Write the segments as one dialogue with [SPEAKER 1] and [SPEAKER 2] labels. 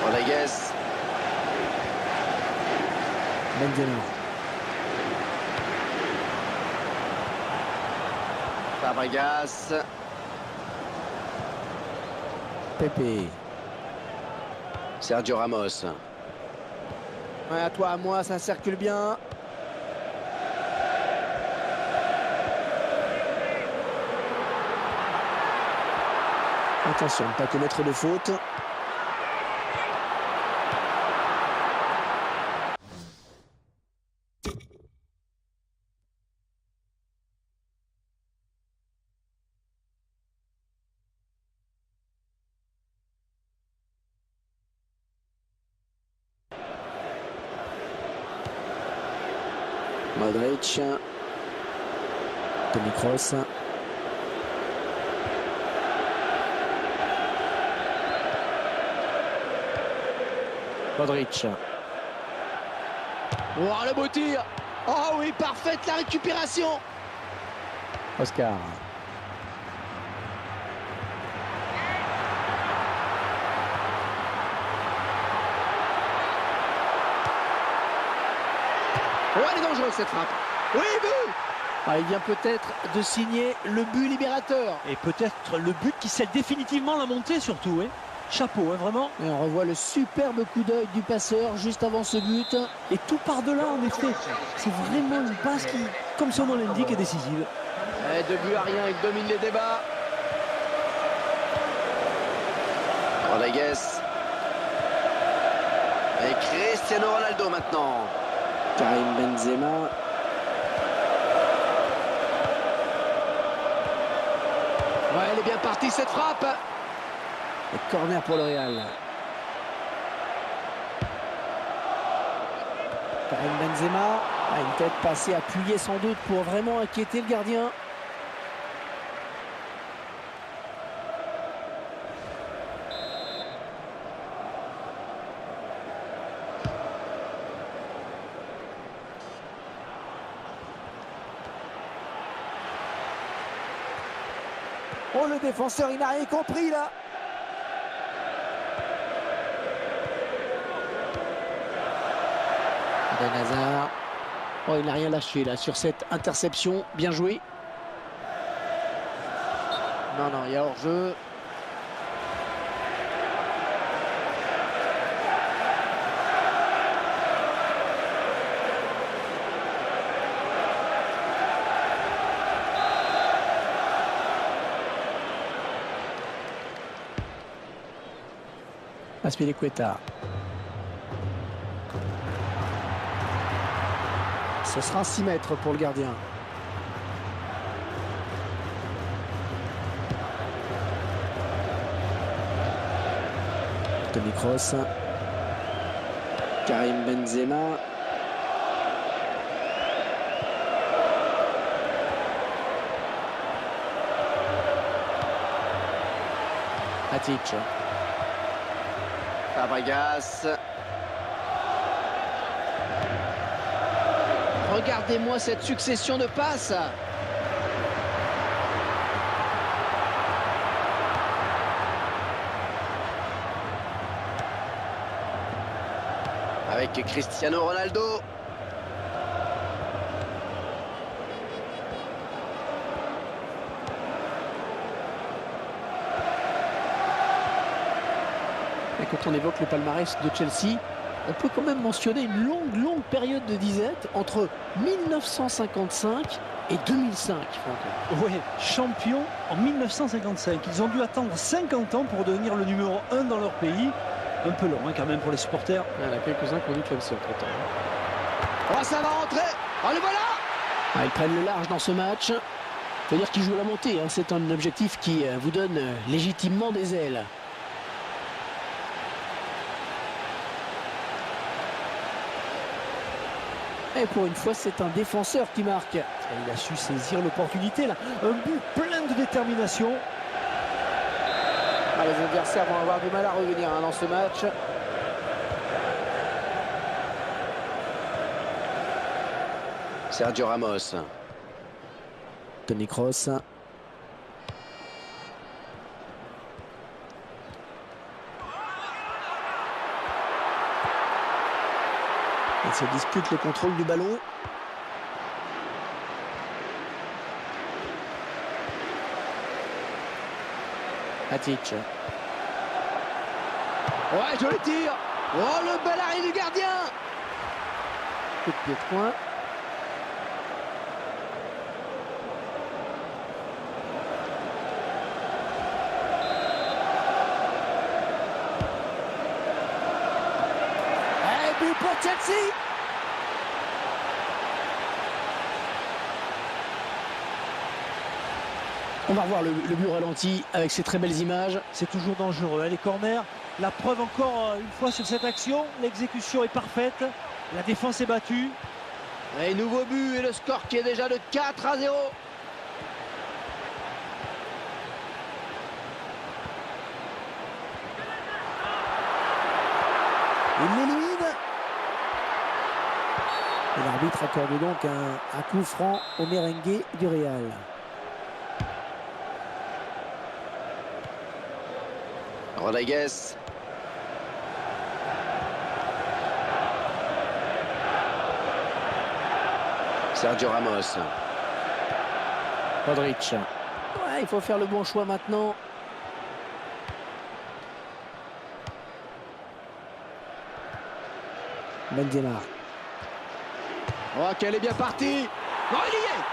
[SPEAKER 1] Rodriguez.
[SPEAKER 2] Benzema.
[SPEAKER 1] Fabregas.
[SPEAKER 2] Pepe.
[SPEAKER 1] Sergio Ramos.
[SPEAKER 2] Ouais, à toi, à moi, ça circule bien. Attention, pas commettre de faute. Modric. Toni Kroos. Modric. Oh, le beau tir. Oh oui, parfaite la récupération. Oscar. Oh, elle est dangereuse cette frappe. Oui, but. Ah, il vient peut-être de signer le but libérateur.
[SPEAKER 3] Et peut-être le but qui scelle définitivement la montée surtout. Hein. Chapeau, hein, vraiment.
[SPEAKER 2] Et on revoit le superbe coup d'œil du passeur juste avant ce but.
[SPEAKER 3] Et tout par-delà, en effet. C'est vraiment une passe qui, comme son nom l'indique, est décisive.
[SPEAKER 2] Et 2 buts à rien, il domine les débats.
[SPEAKER 1] Rodriguez. Et Cristiano Ronaldo maintenant.
[SPEAKER 2] Karim Benzema. Ouais, elle est bien partie cette frappe. Et corner pour le Real. Karim Benzema a une tête passée appuyée sans doute pour vraiment inquiéter le gardien. Oh, le défenseur, il n'a rien compris là. Eden Hazard. Oh, il n'a rien lâché là sur cette interception. Bien joué. Non, non, il y a hors-jeu. Azpilicueta. Ce sera 6 mètres pour le gardien. Toni Kroos. Karim Benzema. Matic.
[SPEAKER 1] Fabregas.
[SPEAKER 2] Regardez-moi cette succession de passes.
[SPEAKER 1] Cristiano Ronaldo.
[SPEAKER 2] Et quand on évoque le palmarès de Chelsea, on peut quand même mentionner une longue période de disette entre 1955 et 2005.
[SPEAKER 3] Ouais, champion en 1955. Ils ont dû attendre 50 ans pour devenir le numéro 1 dans leur pays. Un peu long hein, quand même pour les supporters.
[SPEAKER 2] Il y en a quelques-uns qui ont dit Chelsea entre-temps.
[SPEAKER 1] Oh, ça va rentrer. Oh, le voilà.
[SPEAKER 2] Ils prennent le large dans ce match. Il faut dire qu'ils jouent la montée. C'est un objectif qui vous donne légitimement des ailes. Et pour une fois, c'est un défenseur qui marque.
[SPEAKER 3] Et il a su saisir l'opportunité là. Un but plein de détermination.
[SPEAKER 2] Les adversaires vont avoir du mal à revenir dans ce match.
[SPEAKER 1] Sergio Ramos.
[SPEAKER 2] Toni Kroos. Il se dispute le contrôle du ballon. Matic. Ouais, joli tir. Oh, le bel arrêt du gardien. Coup de pied de poing. Et but pour Chelsea. On va revoir le but ralenti avec ces très belles images.
[SPEAKER 3] C'est toujours dangereux, hein, les corners. La preuve encore une fois sur cette action. L'exécution est parfaite. La défense est battue.
[SPEAKER 2] Et nouveau but et le score qui est déjà de 4-0. Il l'élimine. Et l'arbitre accorde donc un coup franc au merengue du Real.
[SPEAKER 1] Rodriguez. Sergio Ramos.
[SPEAKER 2] Modric. Ouais, il faut faire le bon choix maintenant. Benzema. Oh, qu'elle est bien partie. Oh, il y est.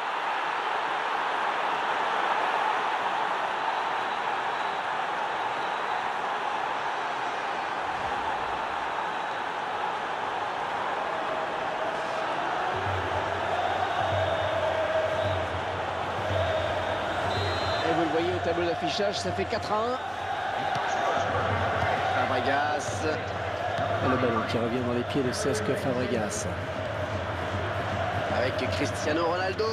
[SPEAKER 2] Et vous le voyez au tableau d'affichage, ça fait 4-1.
[SPEAKER 1] Fabregas.
[SPEAKER 2] Et le ballon qui revient dans les pieds de Cesc Fabregas.
[SPEAKER 1] Avec Cristiano Ronaldo.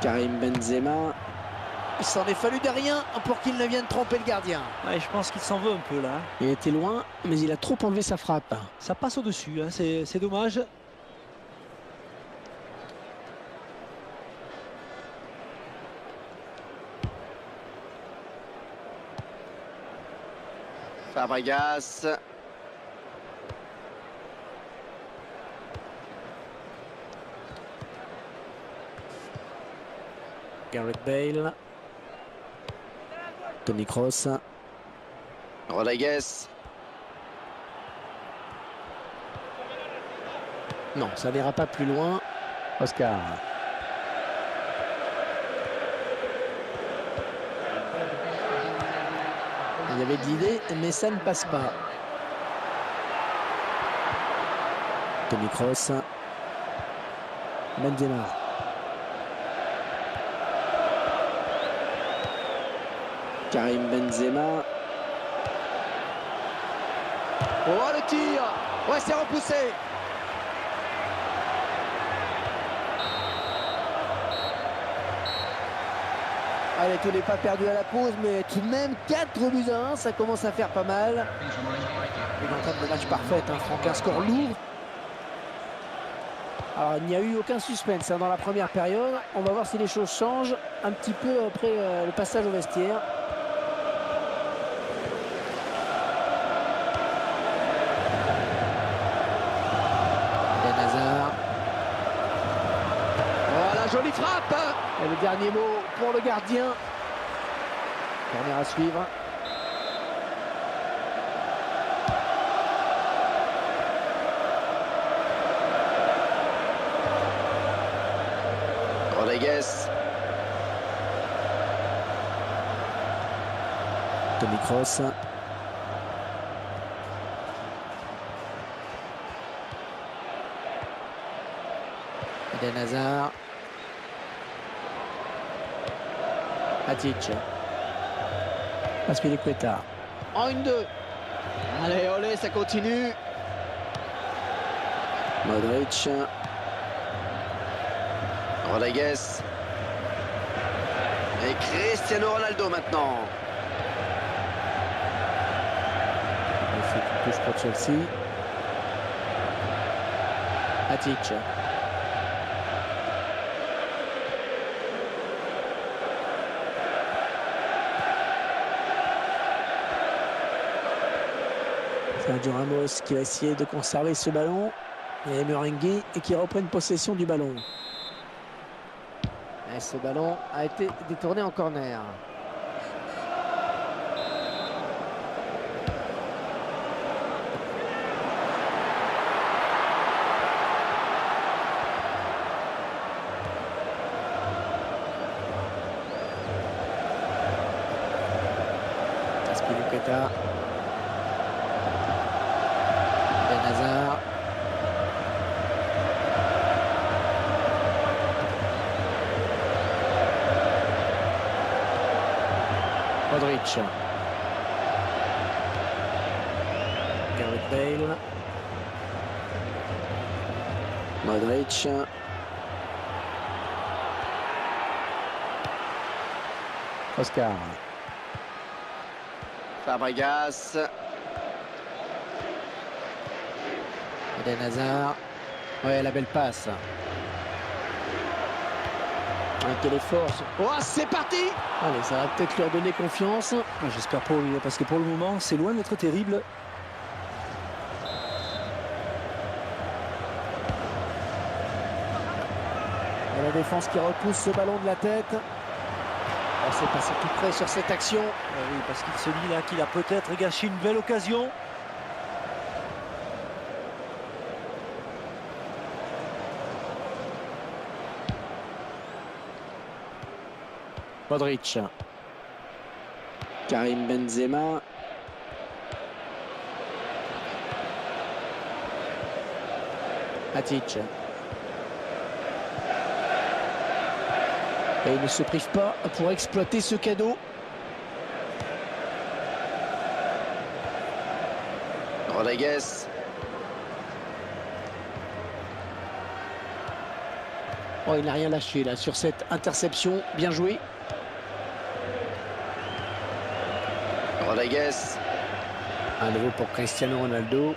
[SPEAKER 2] Karim Benzema. Il s'en est fallu de rien pour qu'il ne vienne tromper le gardien.
[SPEAKER 3] Ouais, je pense qu'il s'en veut un peu là.
[SPEAKER 2] Il était loin, mais il a trop enlevé sa frappe.
[SPEAKER 3] Ça passe au-dessus, hein, c'est dommage.
[SPEAKER 1] Fabregas.
[SPEAKER 2] Gareth Bale. Toni Kroos.
[SPEAKER 1] Rodriguez.
[SPEAKER 2] Non, ça n'ira pas plus loin. Oscar. Il y avait de l'idée, mais ça ne passe pas. Toni Kroos. Benzema. Karim Benzema. Oh, le tir. Ouais, c'est repoussé. Allez, tout n'est pas perdu à la pause, mais tout de même 4-1, ça commence à faire pas mal. Une entame de match parfaite, Franck, un score lourd. Alors, il n'y a eu aucun suspense dans la première période. On va voir si les choses changent un petit peu après le passage au vestiaire. Jolie frappe. Et le dernier mot pour le gardien. Corner à suivre.
[SPEAKER 1] Rodriguez.
[SPEAKER 2] Toni Kroos. Eden Hazard. Matic. Aspilicueta. En 1-2. Allez, olé, ça continue. Modric.
[SPEAKER 1] Rodriguez. Et Cristiano Ronaldo maintenant.
[SPEAKER 2] Il fait une touche pour Chelsea. Matic. Sergio Ramos qui va essayer de conserver ce ballon. Et les Merengues et qui reprennent possession du ballon. Et ce ballon a été détourné en corner. Aspilicueta. Eden Hazard. Modric. Gareth Bale. Modric. Oscar.
[SPEAKER 1] Fabregas.
[SPEAKER 2] Eden Hazard. Ouais, la belle passe. Quelle est force. Oh, c'est parti. Allez, ça va peut-être leur donner confiance.
[SPEAKER 3] J'espère pas, Olivier, parce que pour le moment, c'est loin d'être terrible.
[SPEAKER 2] Et la défense qui repousse ce ballon de la tête. Oh, c'est passé tout près sur cette action.
[SPEAKER 3] Oui, parce qu'il se dit là qu'il a peut-être gâché une belle occasion.
[SPEAKER 2] Modric. Karim Benzema. Matic. Et il ne se prive pas pour exploiter ce cadeau.
[SPEAKER 1] Rodriguez.
[SPEAKER 2] Oh, il n'a rien lâché là sur cette interception. Bien joué.
[SPEAKER 1] Rodriguez.
[SPEAKER 2] À nouveau pour Cristiano Ronaldo.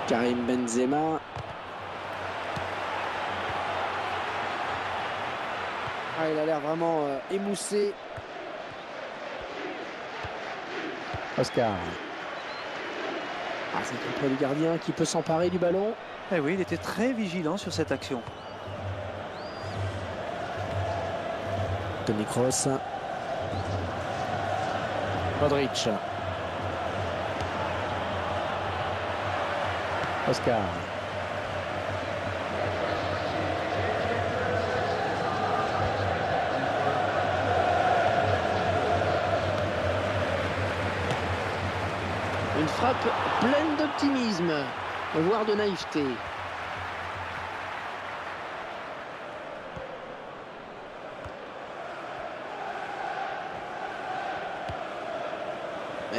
[SPEAKER 2] Karim Benzema. Ah, il a l'air vraiment émoussé. Oscar. Ah, c'est contre le gardien qui peut s'emparer du ballon.
[SPEAKER 3] Eh oui, il était très vigilant sur cette action.
[SPEAKER 2] Toni Kroos. Modric. Oscar. Une frappe pleine d'optimisme, voire de naïveté.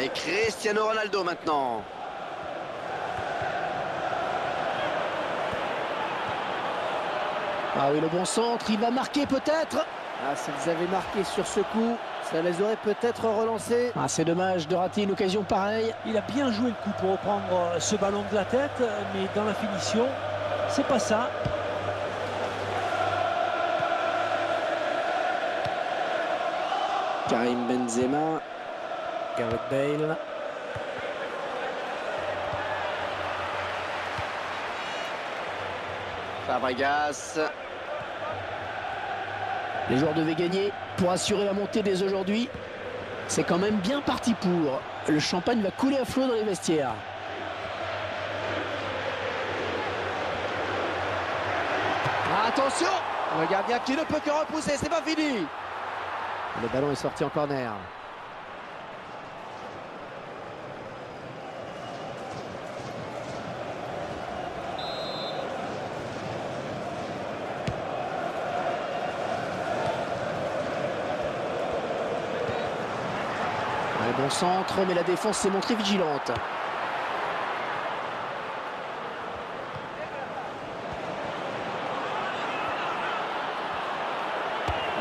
[SPEAKER 1] Et Cristiano Ronaldo maintenant.
[SPEAKER 2] Ah oui, le bon centre, il va marquer peut-être. Ah, s'ils avaient marqué sur ce coup, ça les aurait peut-être relancés. Ah, c'est dommage de rater une occasion pareille.
[SPEAKER 3] Il a bien joué le coup pour reprendre ce ballon de la tête, mais dans la finition, c'est pas ça.
[SPEAKER 2] Karim Benzema. Gareth Bale.
[SPEAKER 1] Fabregas.
[SPEAKER 2] Les joueurs devaient gagner pour assurer la montée dès aujourd'hui. C'est quand même bien parti pour. Le champagne va couler à flot dans les vestiaires. Attention! Le gardien qui ne peut que repousser, c'est pas fini. Le ballon est sorti en corner. Un bon centre, mais la défense s'est montrée vigilante.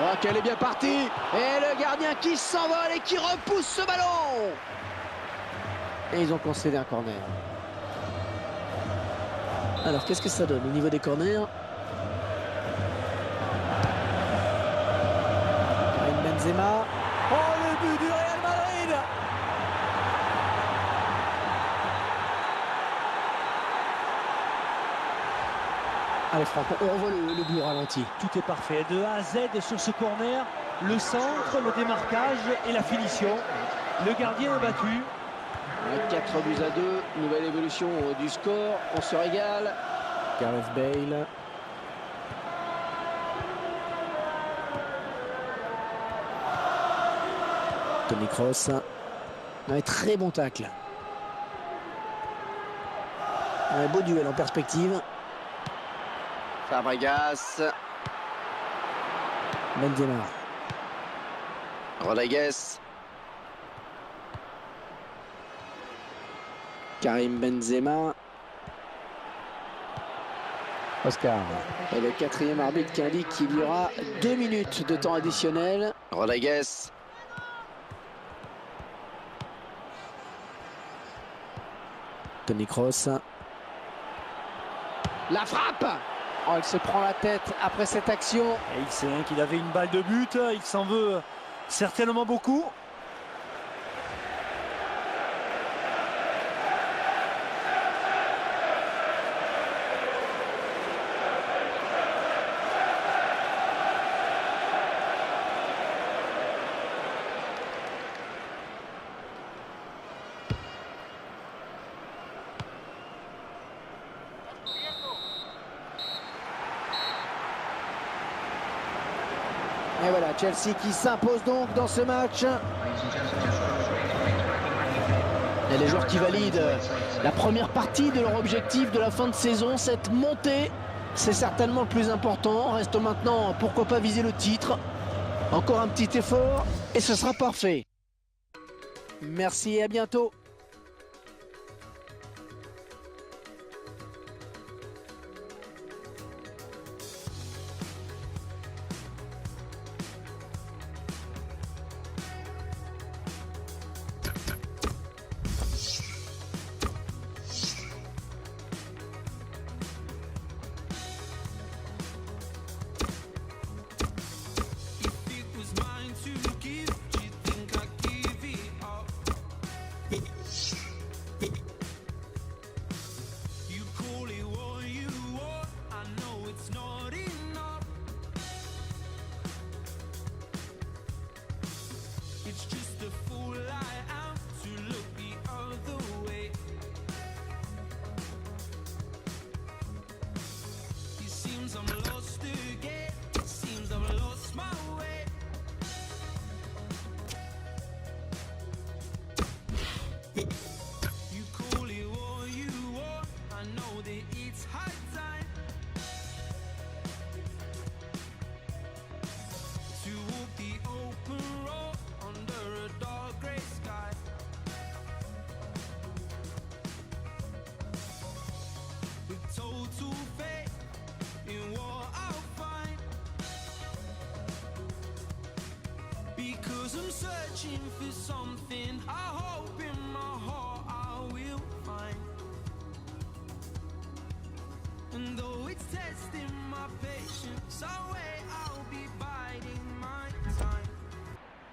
[SPEAKER 2] Oh, qu'elle est bien partie. Et le gardien qui s'envole et qui repousse ce ballon. Et ils ont concédé un corner. Alors, qu'est-ce que ça donne au niveau des corners? Karim Benzema. Oh, le but du Real Madrid. Allez Franck, on revoit le but ralenti.
[SPEAKER 3] Tout est parfait, de A à Z sur ce corner, le centre, le démarquage et la finition. Le gardien est battu.
[SPEAKER 2] 4 buts à 2, nouvelle évolution du score, on se régale. Gareth Bale. Toni Kroos. Un très bon tacle. Un beau duel en perspective.
[SPEAKER 1] Fabregas.
[SPEAKER 2] Benzema.
[SPEAKER 1] Rodriguez.
[SPEAKER 2] Karim Benzema. Oscar. Et le quatrième arbitre qui indique qu'il y aura 2 minutes de temps additionnel.
[SPEAKER 1] Rodriguez.
[SPEAKER 2] Toni Kroos. La frappe! Oh, il se prend la tête après cette action.
[SPEAKER 3] Et il sait qu'il avait une balle de but, il s'en veut certainement beaucoup.
[SPEAKER 2] Et voilà, Chelsea qui s'impose donc dans ce match. Et les joueurs qui valident la première partie de leur objectif de la fin de saison, cette montée, c'est certainement le plus important. Reste maintenant, pourquoi pas viser le titre. Encore un petit effort et ce sera parfait. Merci et à bientôt.
[SPEAKER 4] I'm searching for something, I hope in my heart I will find. And though it's testing my patience, I wait, I'll be biding my time.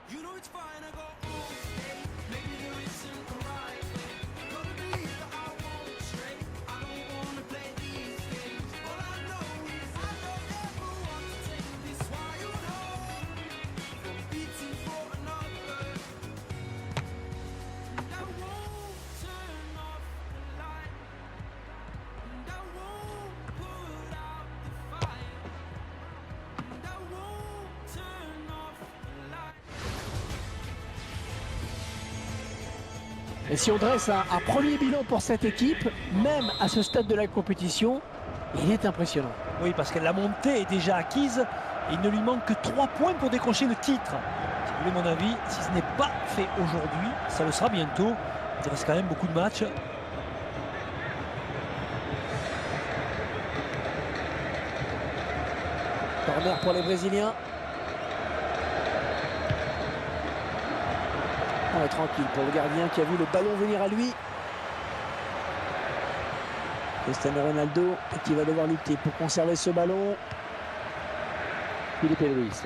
[SPEAKER 4] You know it's fine, I got all day. Maybe there isn't a right way. Gotta believe that I won't stray. I don't wanna play these games. All I know
[SPEAKER 2] Et si on dresse un premier bilan pour cette équipe, même à ce stade de la compétition, il est impressionnant.
[SPEAKER 3] Oui, parce que la montée est déjà acquise. Il ne lui manque que 3 points pour décrocher le titre. Si vous voulez mon avis, si ce n'est pas fait aujourd'hui, ça le sera bientôt. Il reste quand même beaucoup de matchs.
[SPEAKER 2] Corner pour les Brésiliens. On est tranquille pour le gardien qui a vu le ballon venir à lui. Cristiano Ronaldo qui va devoir lutter pour conserver ce ballon. Felipe Luis.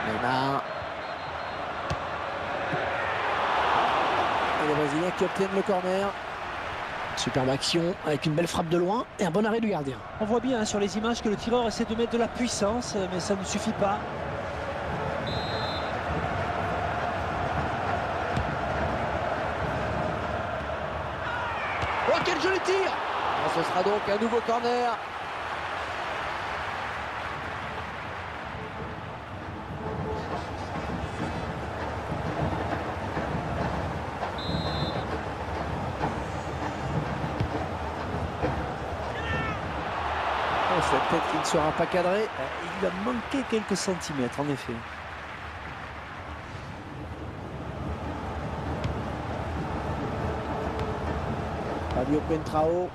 [SPEAKER 2] Neymar. Et les Brésiliens qui obtiennent le corner. Superbe action avec une belle frappe de loin et un bon arrêt du gardien.
[SPEAKER 3] On voit bien sur les images que le tireur essaie de mettre de la puissance, mais ça ne suffit pas.
[SPEAKER 2] Oh, quel joli tir! Ce sera donc un nouveau corner. Oh, cette tête qui ne sera pas cadrée.
[SPEAKER 3] Il lui a manqué quelques centimètres, en effet.
[SPEAKER 2] Fabio Contrao.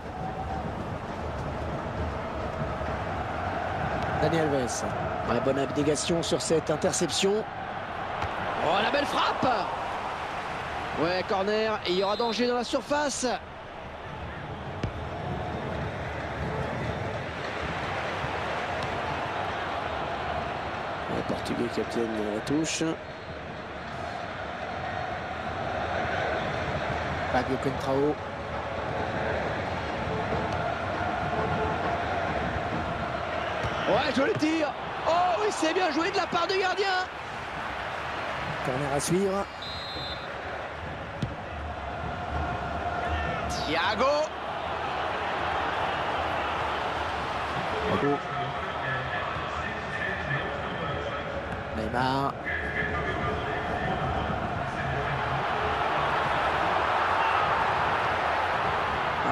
[SPEAKER 2] Dani Alves. Ouais, bonne abnégation sur cette interception. Oh, la belle frappe! Ouais, corner, et il y aura danger dans la surface. Les Portugais qui obtiennent la touche. Fabio Contrao. Ouais, joli tir. Oh oui, c'est bien joué de la part du gardien. Corner à suivre.
[SPEAKER 1] Thiago.
[SPEAKER 2] Neymar.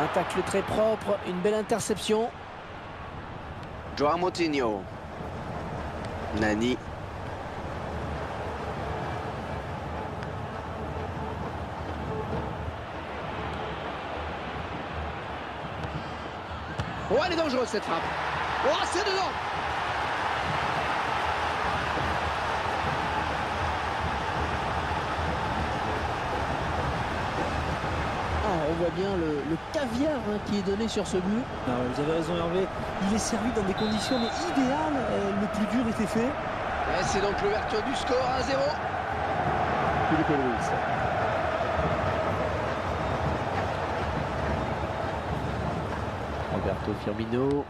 [SPEAKER 2] Un tacle très propre, une belle interception.
[SPEAKER 1] Joao Moutinho. Nani.
[SPEAKER 2] Oh, elle est dangereuse cette frappe. Oh, c'est dedans. Ah, on voit bien le caviar qui est donné sur ce but.
[SPEAKER 3] Ah ouais, vous avez raison Hervé, il est servi dans des conditions mais idéales. Le plus dur était fait.
[SPEAKER 1] Et c'est donc l'ouverture du score 1-0.
[SPEAKER 2] Felipe Luis. Roberto Firmino.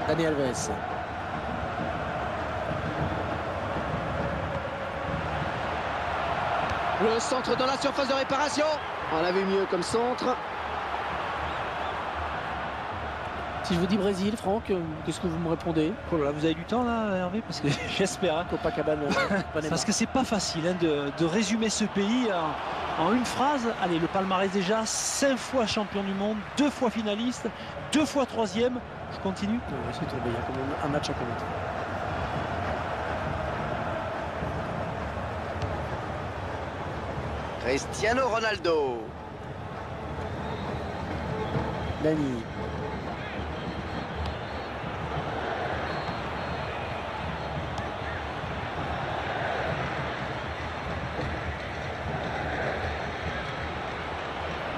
[SPEAKER 2] Dani Alves. Le centre dans la surface de réparation. On l'a vu mieux comme centre. Si je vous dis Brésil, Franck, qu'est-ce que vous me répondez?
[SPEAKER 3] Oh là là, vous avez du temps là Hervé, parce que j'espère. Hein.
[SPEAKER 2] Copacabana.
[SPEAKER 3] Parce que c'est pas facile hein, de résumer ce pays en une phrase. Allez, le palmarès déjà, 5 fois champion du monde, 2 fois finaliste, 2 fois 3e. Je continue.
[SPEAKER 2] C'est tombé, il y a quand même un match à connaître.
[SPEAKER 1] Cristiano Ronaldo.
[SPEAKER 2] Dani.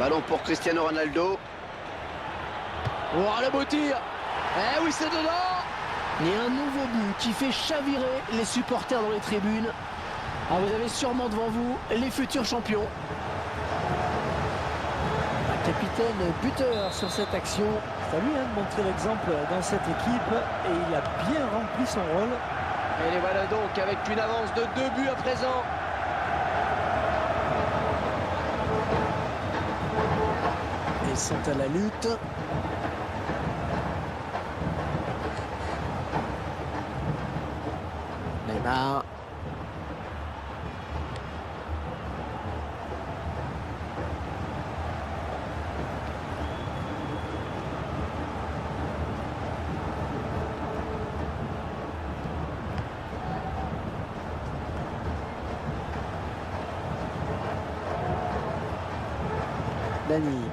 [SPEAKER 1] Ballon pour Cristiano Ronaldo.
[SPEAKER 2] Oh, le beau tir. Eh oui, c'est dedans. Et un nouveau but qui fait chavirer les supporters dans les tribunes. Ah, vous avez sûrement devant vous les futurs champions. Un capitaine buteur sur cette action.
[SPEAKER 3] C'est à lui hein, de montrer l'exemple dans cette équipe et il a bien rempli son rôle.
[SPEAKER 2] Et les voilà donc avec une avance de 2 buts à présent. Ils sont à la lutte. Neymar. Dani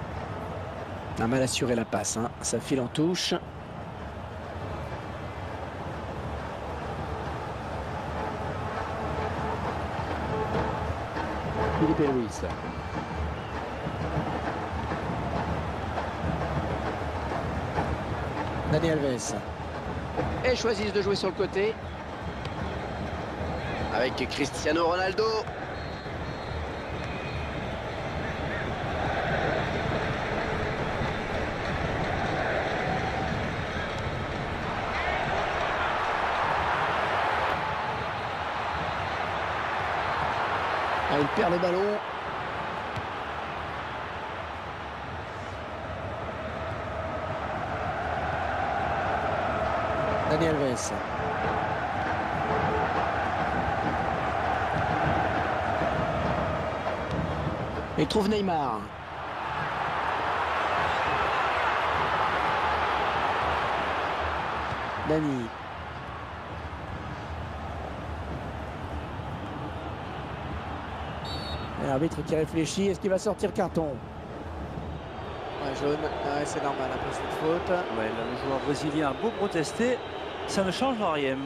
[SPEAKER 2] a mal assuré la passe, hein. Ça file en touche. Felipe Luis. Dani Alves.
[SPEAKER 1] Et choisissent de jouer sur le côté. Avec Cristiano Ronaldo.
[SPEAKER 2] Ah, il perd le ballon. Dani Alves. Et il trouve Neymar. Dani. L'arbitre qui réfléchit, est-ce qu'il va sortir carton? Ouais, jaune, ouais, c'est normal après cette faute.
[SPEAKER 3] Ouais, là, le joueur brésilien a beau protester, ça ne change rien.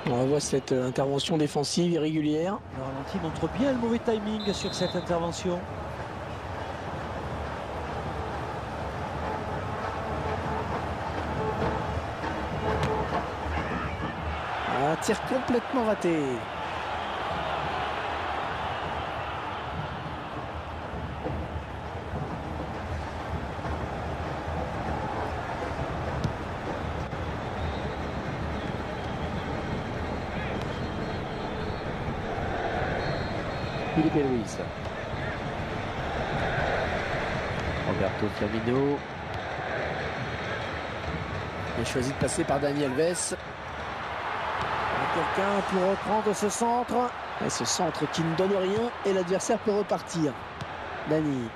[SPEAKER 2] On voit cette intervention défensive irrégulière.
[SPEAKER 3] Le ralenti montre bien le mauvais timing sur cette intervention.
[SPEAKER 2] Un tir complètement raté. Felipe Luis. Roberto Firmino. Il a choisi de passer par Dani Alves. Quelqu'un pour reprendre ce centre. Et ce centre qui ne donne rien et l'adversaire peut repartir. Dani.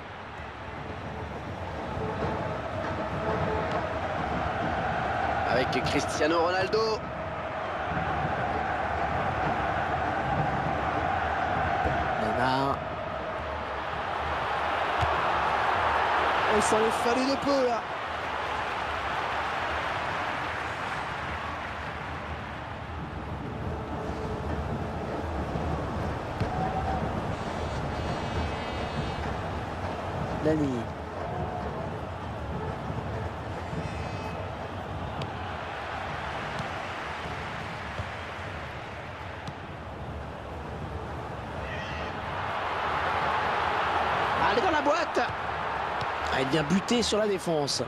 [SPEAKER 1] Avec Cristiano Ronaldo.
[SPEAKER 2] Neymar. Oh, ça aurait fallu de peu là. Dani. Allez dans la boîte. Ah, il vient buter sur la défense.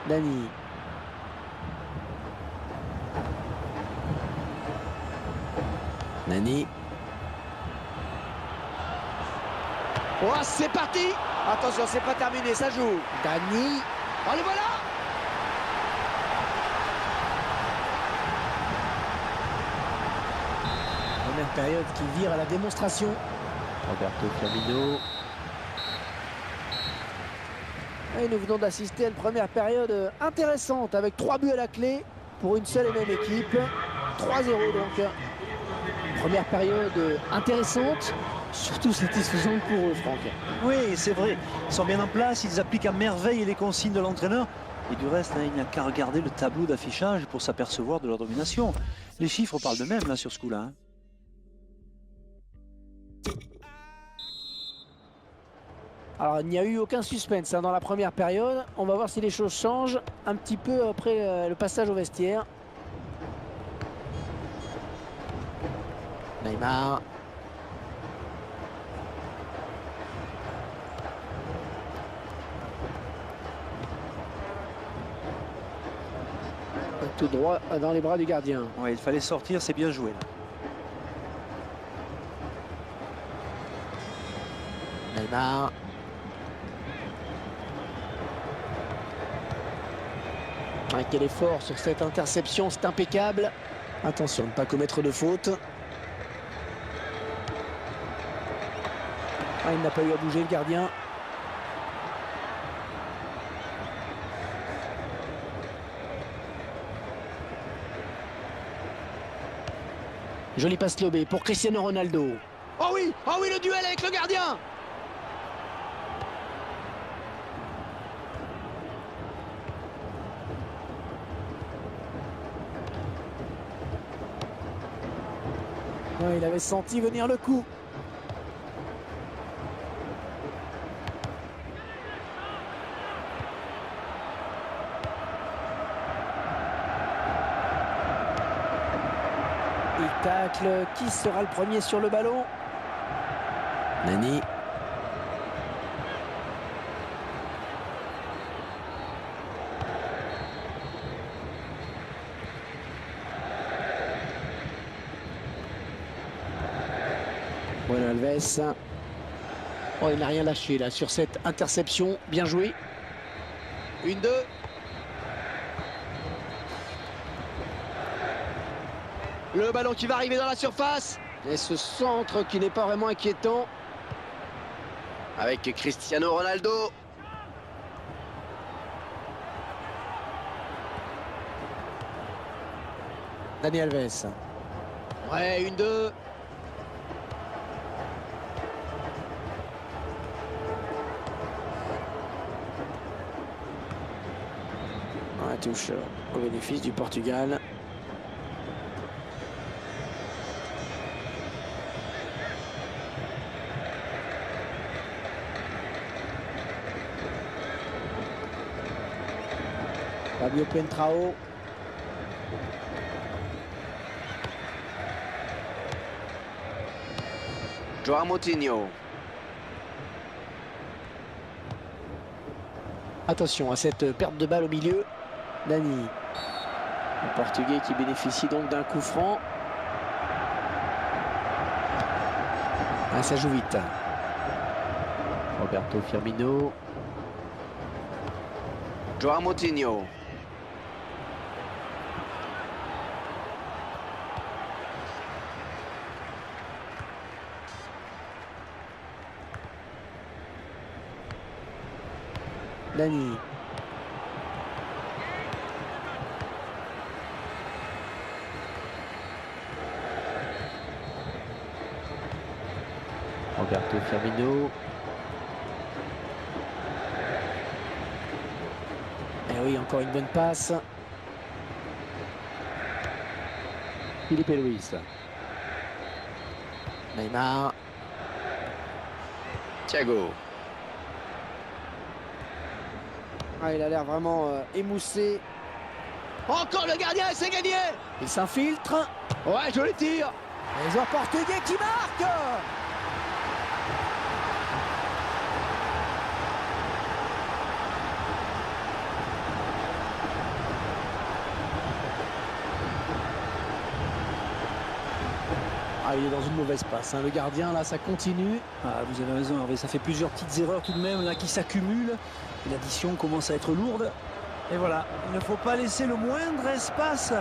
[SPEAKER 2] Dani. Dani. Oh, c'est parti. Attention, c'est pas terminé, ça joue. Dani. Oh, le voilà. Première période qui vire à la démonstration. Roberto Firmino. Et nous venons d'assister à une première période intéressante avec 3 buts à la clé pour une seule et même équipe. 3-0 donc. Première période intéressante, surtout satisfaisante pour eux, Franck.
[SPEAKER 3] Oui, c'est vrai. Ils sont bien en place, ils appliquent à merveille les consignes de l'entraîneur. Et du reste, hein, il n'y a qu'à regarder le tableau d'affichage pour s'apercevoir de leur domination. Les chiffres parlent d'eux-mêmes là sur ce coup-là. Hein.
[SPEAKER 2] Alors, il n'y a eu aucun suspense hein, dans la première période. On va voir si les choses changent un petit peu après le passage au vestiaire. Neymar. Tout droit dans les bras du gardien.
[SPEAKER 3] Ouais, il fallait sortir, c'est bien joué.
[SPEAKER 2] Neymar. Ah, quel effort sur cette interception, c'est impeccable. Attention de ne pas commettre de faute. Ah, il n'a pas eu à bouger le gardien. Jolie passe lobée pour Cristiano Ronaldo. Oh oui, le duel avec le gardien. Ouais, il avait senti venir le coup. Il tacle. Qui sera le premier sur le ballon? Nani. Bueno Alves. Oh, il n'a rien lâché là sur cette interception. Bien joué.
[SPEAKER 1] 1-2. Le ballon qui va arriver dans la surface.
[SPEAKER 2] Et ce centre qui n'est pas vraiment inquiétant.
[SPEAKER 1] Avec Cristiano Ronaldo.
[SPEAKER 2] Dani Alves.
[SPEAKER 1] Ouais, 1-2.
[SPEAKER 2] Ouais, touche au bénéfice du Portugal. Fabio Pentrao.
[SPEAKER 1] Joao Moutinho.
[SPEAKER 2] Attention à cette perte de balle au milieu. Nani. Le Portugais qui bénéficie donc d'un coup franc. Ah, ça joue vite. Roberto Firmino.
[SPEAKER 1] Joao Moutinho.
[SPEAKER 2] Nani. Roberto Firmino. Et oui, encore une bonne passe. Filipe Luis. Neymar.
[SPEAKER 1] Thiago.
[SPEAKER 2] Ah, il a l'air vraiment émoussé. Encore le gardien, c'est gagné. Il s'infiltre.
[SPEAKER 1] Ouais, joli tir.
[SPEAKER 2] Les joueurs portugais qui marquent. Ah, il est dans une mauvaise passe, hein. Le gardien, là, ça continue.
[SPEAKER 3] Ah, vous avez raison, Hervé. Ça fait plusieurs petites erreurs tout de même là qui s'accumulent. L'addition commence à être lourde. Et voilà, il ne faut pas laisser le moindre espace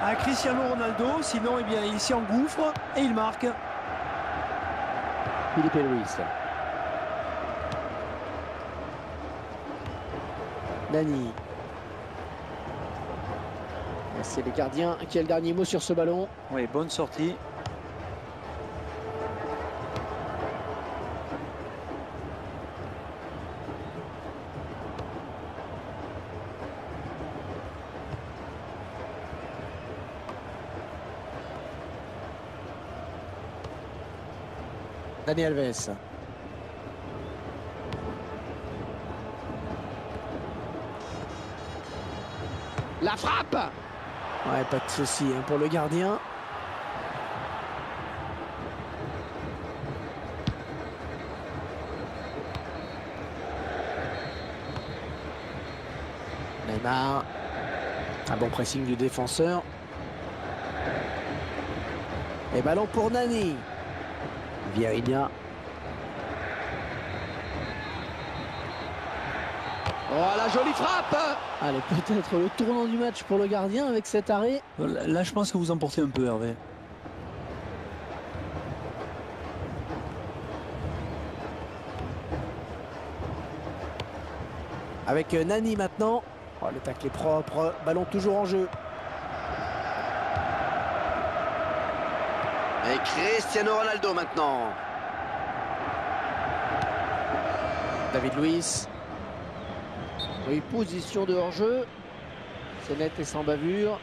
[SPEAKER 3] à Cristiano Ronaldo, sinon eh bien, il s'y engouffre et il marque.
[SPEAKER 2] Filipe Luis. Nani. C'est le gardien qui a le dernier mot sur ce ballon.
[SPEAKER 3] Oui, bonne sortie.
[SPEAKER 2] Dani Alves.
[SPEAKER 1] La frappe.
[SPEAKER 2] Ouais, pas de souci hein, pour le gardien. Neymar. Un bon pressing du défenseur. Et ballon pour Nani. Vieirinha.
[SPEAKER 1] Oh, la jolie frappe.
[SPEAKER 2] Allez, peut-être le tournant du match pour le gardien avec cet arrêt.
[SPEAKER 3] Là, je pense que vous emportez un peu, Hervé.
[SPEAKER 2] Avec Nani maintenant. Oh, le tacle est propre. Ballon toujours en jeu.
[SPEAKER 1] Et Cristiano Ronaldo maintenant.
[SPEAKER 2] David Luiz. Oui, position de hors-jeu. C'est net et sans bavure.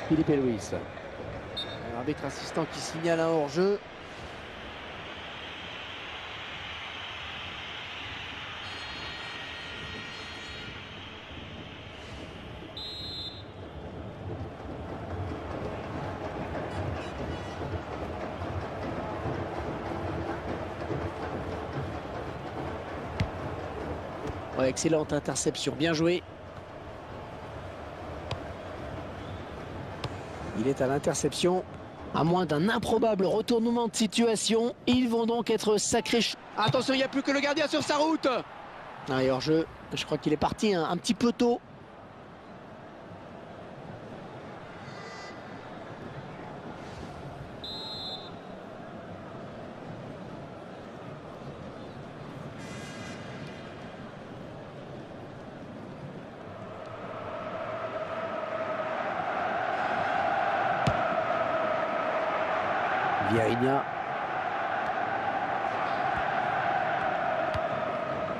[SPEAKER 2] Philippe Luis. L'arbitre assistant qui signale un hors-jeu. Ouais, excellente interception, bien joué. Il est à l'interception. À moins d'un improbable retournement de situation, ils vont donc être sacrés.
[SPEAKER 1] Attention, il n'y a plus que le gardien sur sa route.
[SPEAKER 2] Ah, et hors-jeu, je crois qu'il est parti un petit peu tôt. Vieirinha.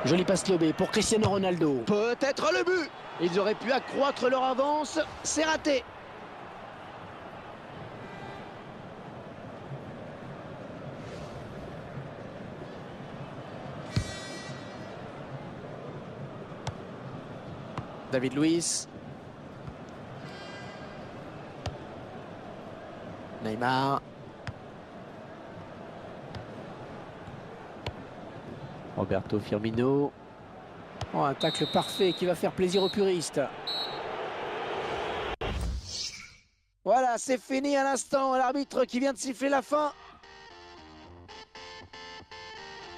[SPEAKER 2] Joli passe lobé pour Cristiano Ronaldo.
[SPEAKER 1] Peut-être le but.
[SPEAKER 2] Ils auraient pu accroître leur avance. C'est raté. David Luiz. Neymar. Roberto Firmino. Oh, un tacle parfait qui va faire plaisir aux puristes. Voilà, c'est fini à l'instant. L'arbitre qui vient de siffler la fin.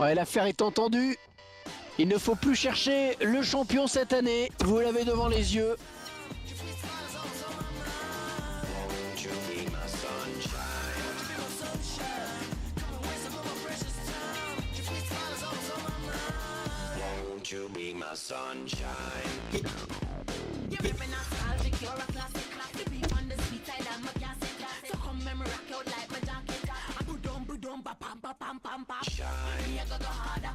[SPEAKER 2] Ouais, l'affaire est entendue. Il ne faut plus chercher le champion cette année. Vous l'avez devant les yeux.
[SPEAKER 4] You be my sunshine. You're living nostalgic, you're a classic. Be on the sweet side, I'm a classic. So come and rock out like my jacket. Boom, ba pam pa pam pam pam. Shine. You go harder,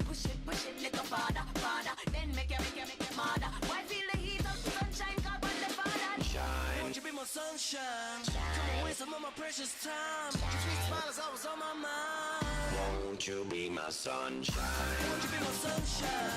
[SPEAKER 4] push it, little farther. Then make it harder. Why feel the heat of the sunshine, come on the father. Shine. Won't you be my sunshine? Come away some of my precious time. Your sweet smile is always on my mind. Won't you be my sunshine? Won't you be my sunshine?